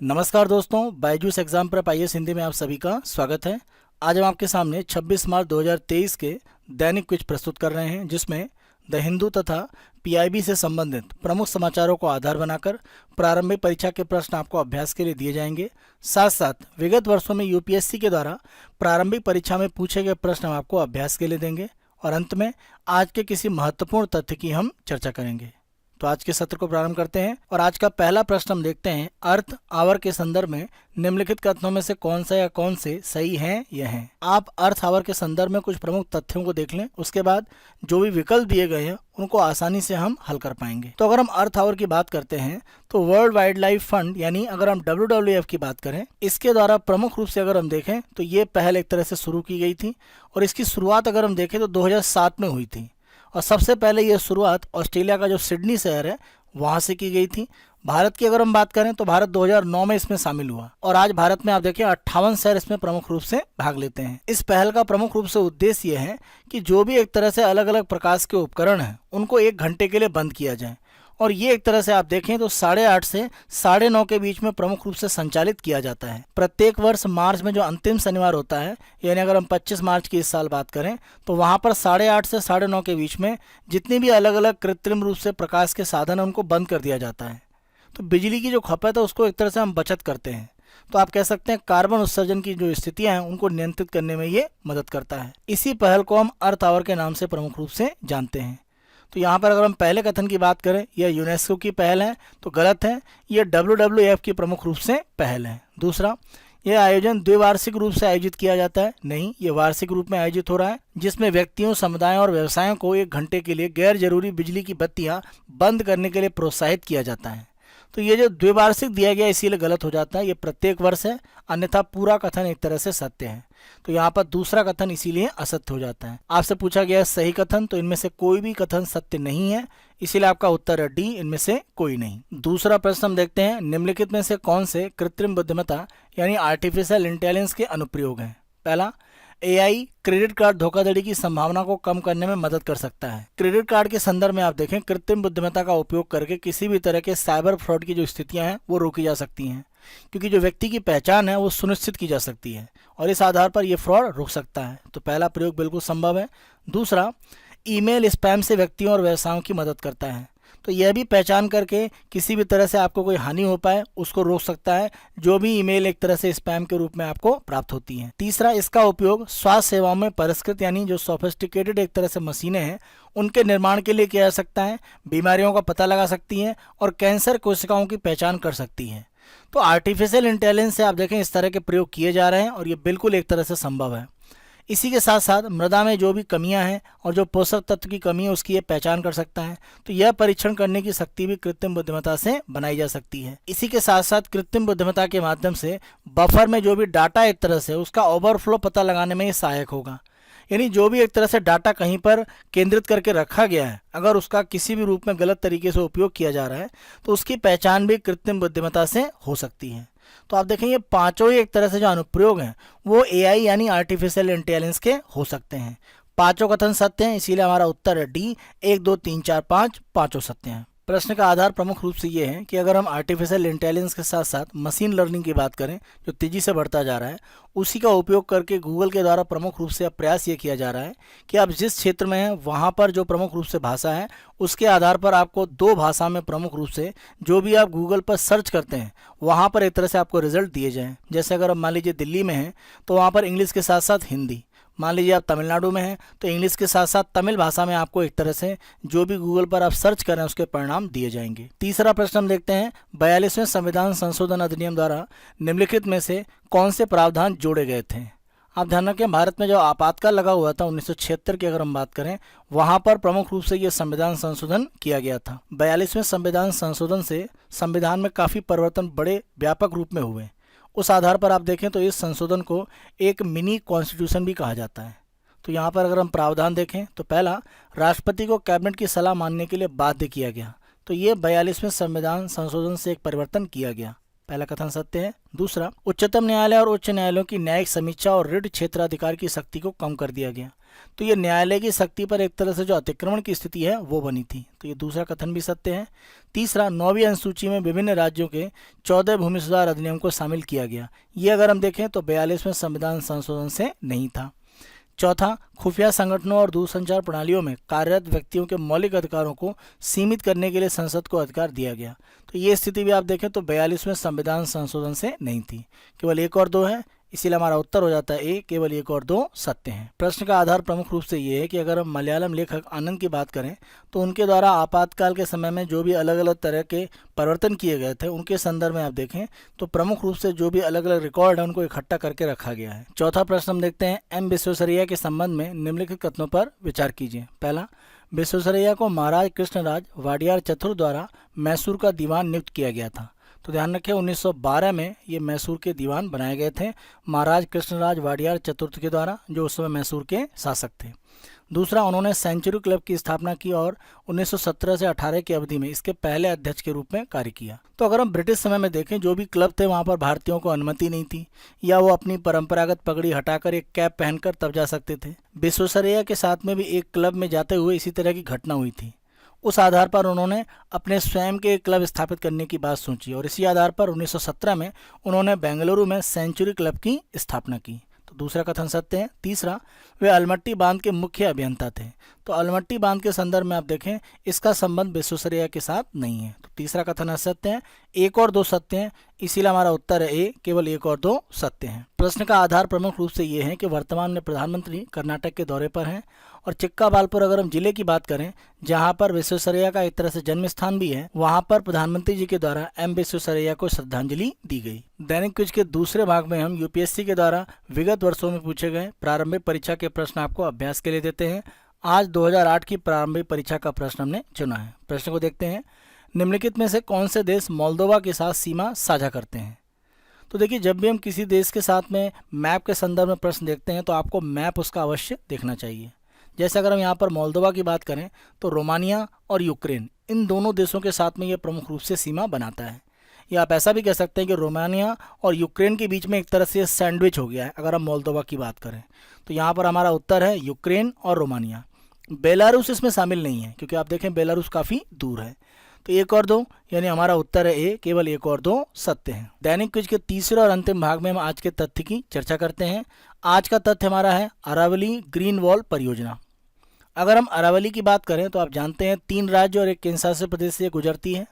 नमस्कार दोस्तों, Byju's exam prep IAS Hindi में आप सभी का स्वागत है। आज हम आपके सामने 26 मार्च 2023 के दैनिक क्विज प्रस्तुत कर रहे हैं, जिसमें द हिंदू तथा पीआईबी से संबंधित प्रमुख समाचारों को आधार बनाकर प्रारंभिक परीक्षा के प्रश्न आपको अभ्यास के लिए दिए जाएंगे। साथ साथ विगत वर्षों में यूपीएससी के द्वारा प्रारंभिक परीक्षा में पूछे गए प्रश्न हम आपको अभ्यास के लिए देंगे और अंत में आज के किसी महत्वपूर्ण तथ्य की हम चर्चा करेंगे। तो आज के सत्र को प्रारंभ करते हैं और आज का पहला प्रश्न हम देखते हैं। अर्थ आवर के संदर्भ में निम्नलिखित कथनों में से कौन सा या कौन से सही हैं या हैं। आप अर्थ आवर के संदर्भ में कुछ प्रमुख तथ्यों को देख लें, उसके बाद जो भी विकल्प दिए गए हैं उनको आसानी से हम हल कर पाएंगे। तो अगर हम अर्थ आवर की बात करते हैं तो वर्ल्ड वाइल्ड लाइफ फंड यानी अगर हम WWF की बात करें, इसके द्वारा प्रमुख रूप से अगर हम देखें तो ये पहल एक तरह से शुरू की गई थी और इसकी शुरुआत अगर हम देखें तो 2007 में हुई थी और सबसे पहले ये शुरुआत ऑस्ट्रेलिया का जो सिडनी शहर है वहाँ से की गई थी। भारत की अगर हम बात करें तो भारत 2009 में इसमें शामिल हुआ और आज भारत में आप देखिए 58 शहर इसमें प्रमुख रूप से भाग लेते हैं। इस पहल का प्रमुख रूप से उद्देश्य ये है कि जो भी एक तरह से अलग अलग प्रकार के उपकरण हैं उनको 1 घंटे के लिए बंद किया जाए और ये एक तरह से आप देखें तो 8:30 से 9:30 के बीच में प्रमुख रूप से संचालित किया जाता है। प्रत्येक वर्ष मार्च में जो अंतिम शनिवार होता है, यानी अगर हम 25 मार्च की इस साल बात करें तो वहाँ पर 8:30 से 9:30 के बीच में जितनी भी अलग अलग कृत्रिम रूप से प्रकाश के साधन हैं उनको बंद कर दिया जाता है। तो बिजली की जो खपत है उसको एक तरह से हम बचत करते हैं। तो आप कह सकते हैं कार्बन उत्सर्जन की जो स्थितियां हैं उनको नियंत्रित करने में ये मदद करता है। इसी पहल को हम अर्थ आवर के नाम से प्रमुख रूप से जानते हैं। तो यहाँ पर अगर हम पहले कथन की बात करें, यह यूनेस्को की पहल है तो गलत है, यह WWF की प्रमुख रूप से पहल है। दूसरा, यह आयोजन द्विवार्षिक रूप से आयोजित किया जाता है। नहीं, यह वार्षिक रूप में आयोजित हो रहा है जिसमें व्यक्तियों, समुदायों और व्यवसायों को 1 घंटे के लिए गैर जरूरी बिजली की बत्तियां बंद करने के लिए प्रोत्साहित किया जाता है। तो ये जो द्विवार्षिक दिया गया इसीलिए गलत हो जाता है, ये प्रत्येक वर्ष है, अन्यथा पूरा कथन एक तरह से सत्य है। तो यहाँ पर दूसरा कथन इसीलिए असत्य हो जाता है। आपसे पूछा गया सही कथन, तो इनमें से कोई भी कथन सत्य नहीं है, इसीलिए आपका उत्तर है डी, इनमें से कोई नहीं। दूसरा प्रश्न हम देखते हैं, निम्नलिखित में से कौन से कृत्रिम बुद्धिमत्ता यानी आर्टिफिशियल इंटेलिजेंस के अनुप्रयोग हैं। पहला, AI क्रेडिट कार्ड धोखाधड़ी की संभावना को कम करने में मदद कर सकता है। क्रेडिट कार्ड के संदर्भ में आप देखें, कृत्रिम बुद्धिमत्ता का उपयोग करके किसी भी तरह के साइबर फ्रॉड की जो स्थितियां हैं वो रोकी जा सकती हैं, क्योंकि जो व्यक्ति की पहचान है वो सुनिश्चित की जा सकती है और इस आधार पर यह फ्रॉड रुक सकता है। तो पहला प्रयोग बिल्कुल संभव है। दूसरा, ईमेल स्पैम से व्यक्तियों और व्यवसायों की मदद करता है, तो यह भी पहचान करके किसी भी तरह से आपको कोई हानि हो पाए उसको रोक सकता है, जो भी ईमेल एक तरह से स्पैम के रूप में आपको प्राप्त होती हैं। तीसरा, इसका उपयोग स्वास्थ्य सेवाओं में परिष्कृत यानी जो सोफिस्टिकेटेड एक तरह से मशीनें हैं उनके निर्माण के लिए किया जा सकता है, बीमारियों का पता लगा सकती हैं और कैंसर कोशिकाओं की पहचान कर सकती हैं। तो आर्टिफिशियल इंटेलिजेंस से आप देखें इस तरह के प्रयोग किए जा रहे हैं और ये बिल्कुल एक तरह से संभव है। इसी के साथ साथ मृदा में जो भी कमियां हैं और जो पोषक तत्व की कमी है उसकी ये पहचान कर सकता है, तो यह परीक्षण करने की शक्ति भी कृत्रिम बुद्धिमत्ता से बनाई जा सकती है। इसी के साथ साथ कृत्रिम बुद्धिमत्ता के माध्यम से बफर में जो भी डाटा एक तरह से उसका ओवरफ्लो पता लगाने में ये सहायक होगा, यानी जो भी एक तरह से डाटा कहीं पर केंद्रित करके रखा गया है, अगर उसका किसी भी रूप में गलत तरीके से उपयोग किया जा रहा है तो उसकी पहचान भी कृत्रिम बुद्धिमत्ता से हो सकती है। तो आप देखें ये पांचों ही एक तरह से जो अनुप्रयोग हैं वो AI यानी आर्टिफिशियल इंटेलिजेंस के हो सकते हैं। पांचों कथन सत्य हैं, इसीलिए हमारा उत्तर है डी, 1 2 3 4 5 पांचों सत्य हैं। प्रश्न का आधार प्रमुख रूप से ये है कि अगर हम आर्टिफिशियल इंटेलिजेंस के साथ साथ मशीन लर्निंग की बात करें जो तेजी से बढ़ता जा रहा है, उसी का उपयोग करके गूगल के द्वारा प्रमुख रूप से अब प्रयास ये किया जा रहा है कि आप जिस क्षेत्र में हैं वहाँ पर जो प्रमुख रूप से भाषा है उसके आधार पर आपको 2 भाषा में प्रमुख रूप से जो भी आप गूगल पर सर्च करते हैं वहाँ पर एक तरह से आपको रिजल्ट दिए जाएँ। जैसे अगर आप मान लीजिए दिल्ली में हैं तो वहाँ पर इंग्लिश के साथ साथ हिंदी, मान लीजिए आप तमिलनाडु में हैं तो इंग्लिश के साथ साथ तमिल भाषा में आपको एक तरह से जो भी गूगल पर आप सर्च करें उसके परिणाम दिए जाएंगे। तीसरा प्रश्न हम देखते हैं, 42वें संविधान संशोधन अधिनियम द्वारा निम्नलिखित में से कौन से प्रावधान जोड़े गए थे। आप ध्यान रखें, भारत में जो आपातकाल लगा हुआ था 1976 की अगर हम बात करें, वहां पर प्रमुख रूप से यह संविधान संशोधन किया गया था। 42वें संविधान संशोधन से संविधान में काफ़ी परिवर्तन बड़े व्यापक रूप में हुए। उस आधार पर आप देखें तो इस संशोधन को एक मिनी कॉन्स्टिट्यूशन भी कहा जाता है। तो यहाँ पर अगर हम प्रावधान देखें तो पहला, राष्ट्रपति को कैबिनेट की सलाह मानने के लिए बाध्य किया गया, तो ये 42वें संविधान संशोधन से एक परिवर्तन किया गया, पहला कथन सत्य है। दूसरा, उच्चतम न्यायालय और उच्च न्यायालयों की न्यायिक समीक्षा और रिट क्षेत्राधिकार की शक्ति को कम कर दिया गया। तो ये न्यायालय की शक्ति पर एक तरह से जो अतिक्रमण की स्थिति है वो बनी थी। तो ये दूसरा कथन भी सत्य है। तीसरा, 9वीं अनुसूची में विभिन्न राज्यों के 14 भूमि सुधार अधिनियम को शामिल किया गया। ये अगर हम देखें तो 42वें संविधान संशोधन से नहीं था। चौथा, खुफिया संगठनों और दूरसंचार प्रणालियों में कार्यरत व्यक्तियों के मौलिक अधिकारों को सीमित करने के लिए संसद को अधिकार दिया गया। तो ये स्थिति भी आप देखें तो 42वें संविधान संशोधन से नहीं थी। केवल 1 और 2 है, इसीलिए हमारा उत्तर हो जाता है ए, केवल 1 और 2 सत्य हैं। प्रश्न का आधार प्रमुख रूप से ये है कि अगर हम मलयालम लेखक आनंद की बात करें तो उनके द्वारा आपातकाल के समय में जो भी अलग अलग तरह के परिवर्तन किए गए थे उनके संदर्भ में आप देखें तो प्रमुख रूप से जो भी अलग अलग रिकॉर्ड है उनको इकट्ठा करके रखा गया है। चौथा प्रश्न हम देखते हैं, एम विश्वेश्वरैया के संबंध में निम्नलिखित कथनों पर विचार कीजिए। पहला, विश्वेश्वरैया को महाराज कृष्णराज वाडियार चतुर द्वारा मैसूर का दीवान नियुक्त किया गया था। तो ध्यान रखें 1912 में ये मैसूर के दीवान बनाए गए थे महाराज कृष्णराज वाडियार चतुर्थ के द्वारा, जो उस समय मैसूर के शासक थे। दूसरा, उन्होंने सेंचुरी क्लब की स्थापना की और 1917 से 18 की अवधि में इसके पहले अध्यक्ष के रूप में कार्य किया। तो अगर हम ब्रिटिश समय में देखें जो भी क्लब थे वहाँ पर भारतीयों को अनुमति नहीं थी, या वो अपनी परंपरागत पगड़ी हटाकर एक कैप पहनकर तब जा सकते थे। विश्वेश्वरैया के साथ में भी एक क्लब में जाते हुए इसी तरह की घटना हुई थी। उस आधार पर उन्होंने अपने स्वयं के क्लब स्थापित करने की बात सोची और इसी आधार पर 1917 में उन्होंने बेंगलुरु में सेंचुरी क्लब की स्थापना की। तो दूसरा कथन सत्य है। तीसरा, वे अलमट्टी बांध के मुख्य अभियंता थे। तो अलमट्टी बांध के संदर्भ में आप देखें इसका संबंध विश्वेश्वरैया के साथ नहीं है। तो तीसरा कथन असत्य है। 1 और 2 सत्य हैं, इसीलिए हमारा उत्तर है ए, केवल 1 और 2 सत्य हैं। प्रश्न का आधार प्रमुख रूप से ये है कि वर्तमान में प्रधानमंत्री कर्नाटक के दौरे पर हैं और चिक्काबालपुर अगर हम जिले की बात करें जहां पर विश्वेश्वरैया का एक तरह से जन्म स्थान भी है, वहां पर प्रधानमंत्री जी के द्वारा एम विश्वेश्वरैया को श्रद्धांजलि दी गई। दैनिक क्विज के दूसरे भाग में हम यूपीएससी के द्वारा विगत वर्षों में पूछे गए प्रारंभिक परीक्षा के प्रश्न आपको अभ्यास के लिए देते हैं। आज 2008 की प्रारंभिक परीक्षा का प्रश्न हमने चुना है। प्रश्न को देखते हैं, निम्नलिखित में से कौन से देश मोल्दोवा के साथ सीमा साझा करते हैं। तो देखिए जब भी हम किसी देश के साथ में मैप के संदर्भ में प्रश्न देखते हैं तो आपको मैप उसका अवश्य देखना चाहिए। जैसे अगर हम यहाँ पर मोल्दोवा की बात करें तो रोमानिया और यूक्रेन इन दोनों देशों के साथ में ये प्रमुख रूप से सीमा बनाता है। या आप ऐसा भी कह सकते हैं कि रोमानिया और यूक्रेन के बीच में एक तरह से सैंडविच हो गया है अगर हम मोल्दोवा की बात करें। तो यहाँ पर हमारा उत्तर है यूक्रेन और रोमानिया। बेलारूस इसमें शामिल नहीं है क्योंकि आप देखें बेलारूस काफ़ी दूर है। तो 1 और 2 यानी हमारा उत्तर है ए, केवल 1 और 2 सत्य हैं। दैनिक क्विज के तीसरे और अंतिम भाग में हम आज के तथ्य की चर्चा करते हैं। आज का तथ्य हमारा है अरावली ग्रीन वॉल परियोजना। अगर हम अरावली की बात करें तो आप जानते हैं 3 राज्य और 1 केंद्रशासित प्रदेश से गुजरती है,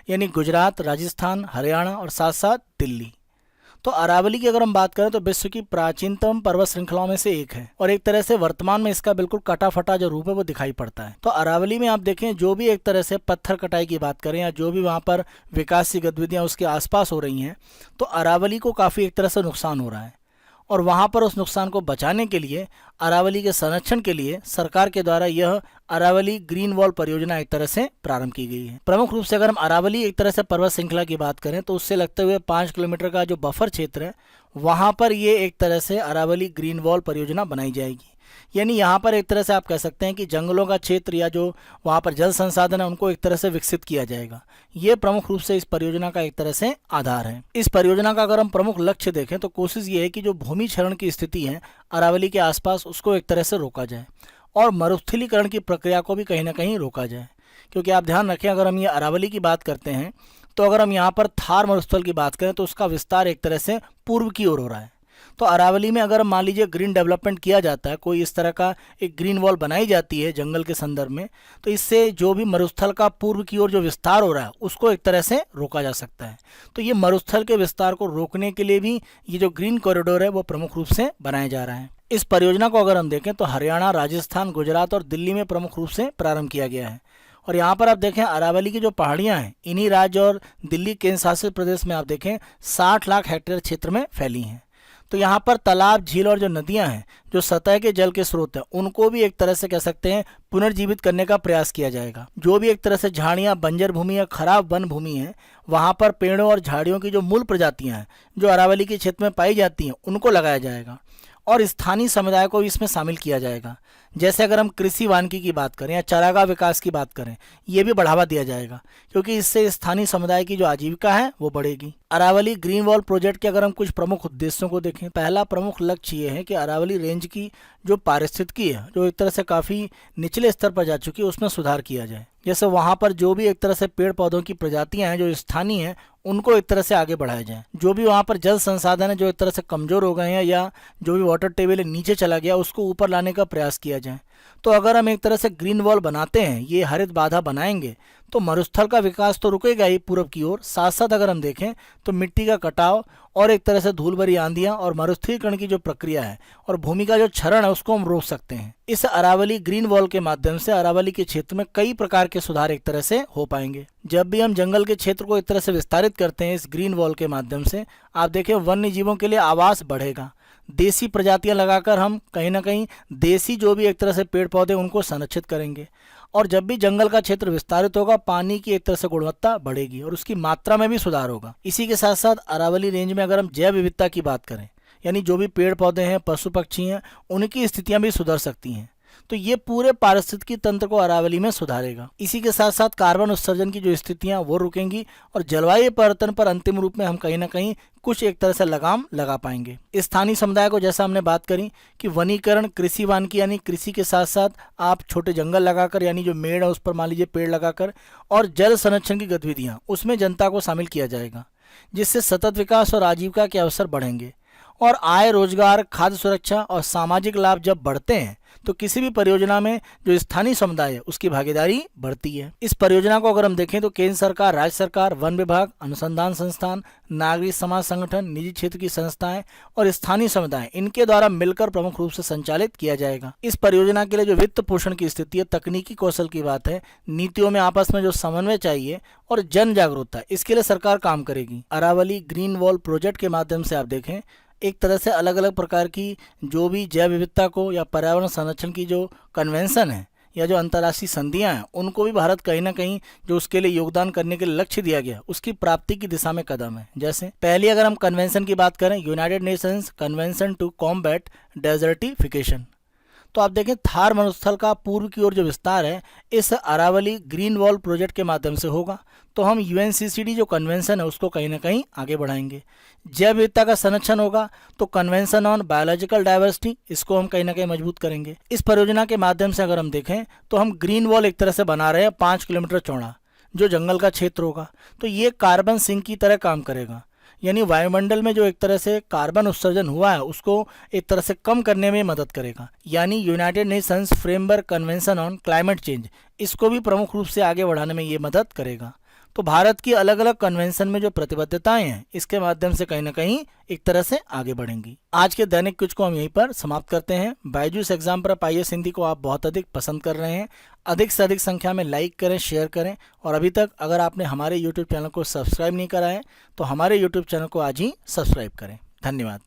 यानी गुजरात, राजस्थान, हरियाणा और साथ साथ दिल्ली। तो अरावली की अगर हम बात करें तो विश्व की प्राचीनतम पर्वत श्रृंखलाओं में से एक है और एक तरह से वर्तमान में इसका बिल्कुल कटा फटा जो रूप है वो दिखाई पड़ता है। तो अरावली में आप देखें जो भी एक तरह से पत्थर कटाई की बात करें या जो भी वहाँ पर विकास की गतिविधियाँ उसके आसपास हो रही हैं तो अरावली को काफ़ी एक तरह से नुकसान हो रहा है और वहाँ पर उस नुकसान को बचाने के लिए अरावली के संरक्षण के लिए सरकार के द्वारा यह अरावली ग्रीन वॉल परियोजना एक तरह से प्रारंभ की गई है। प्रमुख रूप से अगर हम अरावली एक तरह से पर्वत श्रृंखला की बात करें तो उससे लगते हुए 5 किलोमीटर का जो बफर क्षेत्र है वहाँ पर ये एक तरह से अरावली ग्रीन वॉल परियोजना बनाई जाएगी। यानी यहाँ पर एक तरह से आप कह सकते हैं कि जंगलों का क्षेत्र या जो वहाँ पर जल संसाधन है उनको एक तरह से विकसित किया जाएगा। ये प्रमुख रूप से इस परियोजना का एक तरह से आधार है। इस परियोजना का अगर हम प्रमुख लक्ष्य देखें तो कोशिश ये है कि जो भूमि क्षरण की स्थिति है अरावली के आसपास उसको एक तरह से रोका जाए और मरुस्थलीकरण की प्रक्रिया को भी कहीं ना कहीं रोका जाए। क्योंकि आप ध्यान रखें अगर हम ये अरावली की बात करते हैं तो अगर हम यहाँ पर थार मरुस्थल की बात करें तो उसका विस्तार एक तरह से पूर्व की ओर हो रहा है। तो अरावली में अगर मान लीजिए ग्रीन डेवलपमेंट किया जाता है, कोई इस तरह का एक ग्रीन वॉल बनाई जाती है जंगल के संदर्भ में, तो इससे जो भी मरुस्थल का पूर्व की ओर जो विस्तार हो रहा है उसको एक तरह से रोका जा सकता है। तो ये मरुस्थल के विस्तार को रोकने के लिए भी ये जो ग्रीन कॉरिडोर है वो प्रमुख रूप से बनाया जा रहा है। इस परियोजना को अगर हम देखें तो हरियाणा, राजस्थान, गुजरात और दिल्ली में प्रमुख रूप से प्रारंभ किया गया है। और यहाँ पर आप देखें अरावली की जो पहाड़ियाँ हैं इन्हीं राज्य और दिल्ली केंद्र शासित प्रदेश में आप देखें 60 लाख हेक्टेयर क्षेत्र में फैली हैं। तो यहाँ पर तालाब, झील और जो नदियाँ हैं जो सतह के जल के स्रोत हैं उनको भी एक तरह से कह सकते हैं पुनर्जीवित करने का प्रयास किया जाएगा। जो भी एक तरह से झाड़ियाँ, बंजर भूमि या खराब वन भूमि है वहाँ पर पेड़ों और झाड़ियों की जो मूल प्रजातियाँ हैं जो अरावली के क्षेत्र में पाई जाती हैं उनको लगाया जाएगा। और स्थानीय समुदाय को इसमें शामिल किया जाएगा। जैसे अगर हम कृषि वानिकी की बात करें या चारागाह विकास की बात करें, ये भी बढ़ावा दिया जाएगा क्योंकि इससे स्थानीय समुदाय की जो आजीविका है वो बढ़ेगी। अरावली ग्रीन वॉल प्रोजेक्ट के अगर हम कुछ प्रमुख उद्देश्यों को देखें, पहला प्रमुख लक्ष्य ये है कि अरावली रेंज की जो पारिस्थितिकी है, जो एक तरह से काफ़ी निचले स्तर पर जा चुकी है, उसमें सुधार किया जाए। जैसे वहाँ पर जो भी एक तरह से पेड़ पौधों की प्रजातियां हैं जो स्थानीय हैं, उनको एक तरह से आगे बढ़ाया जाए। जो भी वहाँ पर जल संसाधन है जो एक तरह से कमज़ोर हो गए हैं या जो भी वाटर टेबल नीचे चला गया, उसको ऊपर लाने का प्रयास किया जाए। तो अगर हम एक तरह से ग्रीन वॉल बनाते हैं, ये हरित बाधा बनाएंगे, तो मरुस्थल का विकास तो रुकेगा ही पूर्व की ओर, साथ साथ अगर हम देखें तो मिट्टी का कटाव और एक तरह से धूल भरी आंधियां और मरुस्थलीकरण की जो प्रक्रिया है और भूमि का जो क्षरण है उसको हम रोक सकते हैं। इस अरावली ग्रीन वॉल के माध्यम से अरावली के क्षेत्र में कई प्रकार के सुधार एक तरह से हो पाएंगे। जब भी हम जंगल के क्षेत्र को एक तरह से विस्तारित करते हैं इस ग्रीन वॉल के माध्यम से, आप देखें वन्य जीवों के लिए आवास बढ़ेगा। देसी प्रजातियां लगाकर हम कहीं ना कहीं देसी जो भी एक तरह से पेड़ पौधे उनको संरक्षित करेंगे। और जब भी जंगल का क्षेत्र विस्तारित होगा, पानी की एक तरह से गुणवत्ता बढ़ेगी और उसकी मात्रा में भी सुधार होगा। इसी के साथ साथ अरावली रेंज में अगर हम जैव विविधता की बात करें, यानी जो भी पेड़ पौधे हैं, पशु पक्षी हैं, उनकी स्थितियां भी सुधर सकती हैं। तो ये पूरे पारिस्थितिकी तंत्र को अरावली में सुधारेगा। इसी के साथ साथ कार्बन उत्सर्जन की जो स्थितियां वो रुकेंगी और जलवायु परिवर्तन पर अंतिम रूप में हम कहीं ना कहीं कुछ एक तरह से लगाम लगा पाएंगे। स्थानीय समुदाय को जैसा हमने बात करी कि वनीकरण, कृषि वानिकी यानी कृषि के साथ साथ आप छोटे जंगल लगाकर, यानी जो मेड़ है उस पर मान लीजिए पेड़ लगाकर, और जल संरक्षण की गतिविधियां, उसमें जनता को शामिल किया जाएगा, जिससे सतत विकास और आजीविका के अवसर बढ़ेंगे। और आय, रोजगार, खाद्य सुरक्षा और सामाजिक लाभ जब बढ़ते हैं तो किसी भी परियोजना में जो स्थानीय समुदाय है उसकी भागीदारी बढ़ती है। इस परियोजना को अगर हम देखें तो केंद्र सरकार, राज्य सरकार, वन विभाग, अनुसंधान संस्थान, नागरिक समाज संगठन, निजी क्षेत्र की संस्थाएं और स्थानीय समुदाय, इनके द्वारा मिलकर प्रमुख रूप से संचालित किया जाएगा। इस परियोजना के लिए जो वित्त पोषण की स्थिति है, तकनीकी कौशल की बात है, नीतियों में आपस में जो समन्वय चाहिए और जन जागरूकता, इसके लिए सरकार काम करेगी। अरावली ग्रीन वॉल प्रोजेक्ट के माध्यम से आप देखें एक तरह से अलग अलग प्रकार की जो भी जैव विविधता को या पर्यावरण संरक्षण की जो कन्वेंशन है या जो अंतर्राष्ट्रीय संधियां हैं, उनको भी भारत कहीं ना कहीं जो उसके लिए योगदान करने के लिए लक्ष्य दिया गया, उसकी प्राप्ति की दिशा में कदम है। जैसे पहली अगर हम कन्वेंशन की बात करें, United Nations Convention to Combat Desertification, तो आप देखें थार मरुस्थल का पूर्व की ओर जो विस्तार है इस अरावली ग्रीन वॉल प्रोजेक्ट के माध्यम से होगा। तो हम यूएनसीसीडी जो कन्वेंशन है उसको कहीं ना कहीं आगे बढ़ाएंगे। जैव विविधता का संरक्षण होगा तो कन्वेंशन ऑन बायोलॉजिकल डाइवर्सिटी, इसको हम कहीं ना कहीं मजबूत करेंगे। इस परियोजना के माध्यम से अगर हम देखें तो हम ग्रीन वॉल एक तरह से बना रहे हैं 5 किलोमीटर चौड़ा, जो जंगल का क्षेत्र होगा। तो ये कार्बन सिंक की तरह काम करेगा, यानी वायुमंडल में जो एक तरह से कार्बन उत्सर्जन हुआ है उसको एक तरह से कम करने में मदद करेगा। यानी United Nations framework convention on climate change, इसको भी प्रमुख रूप से आगे बढ़ाने में ये मदद करेगा। तो भारत की अलग अलग कन्वेंशन में जो प्रतिबद्धताएं हैं, इसके माध्यम से कहीं ना कहीं एक तरह से आगे बढ़ेंगी। आज के दैनिक कुछ को हम यहीं पर समाप्त करते हैं। बायजूस एग्जाम पर IAS हिंदी को आप बहुत अधिक पसंद कर रहे हैं, अधिक से अधिक संख्या में लाइक करें, शेयर करें, और अभी तक अगर आपने हमारे YouTube चैनल को सब्सक्राइब नहीं करा है तो हमारे YouTube चैनल को आज ही सब्सक्राइब करें। धन्यवाद।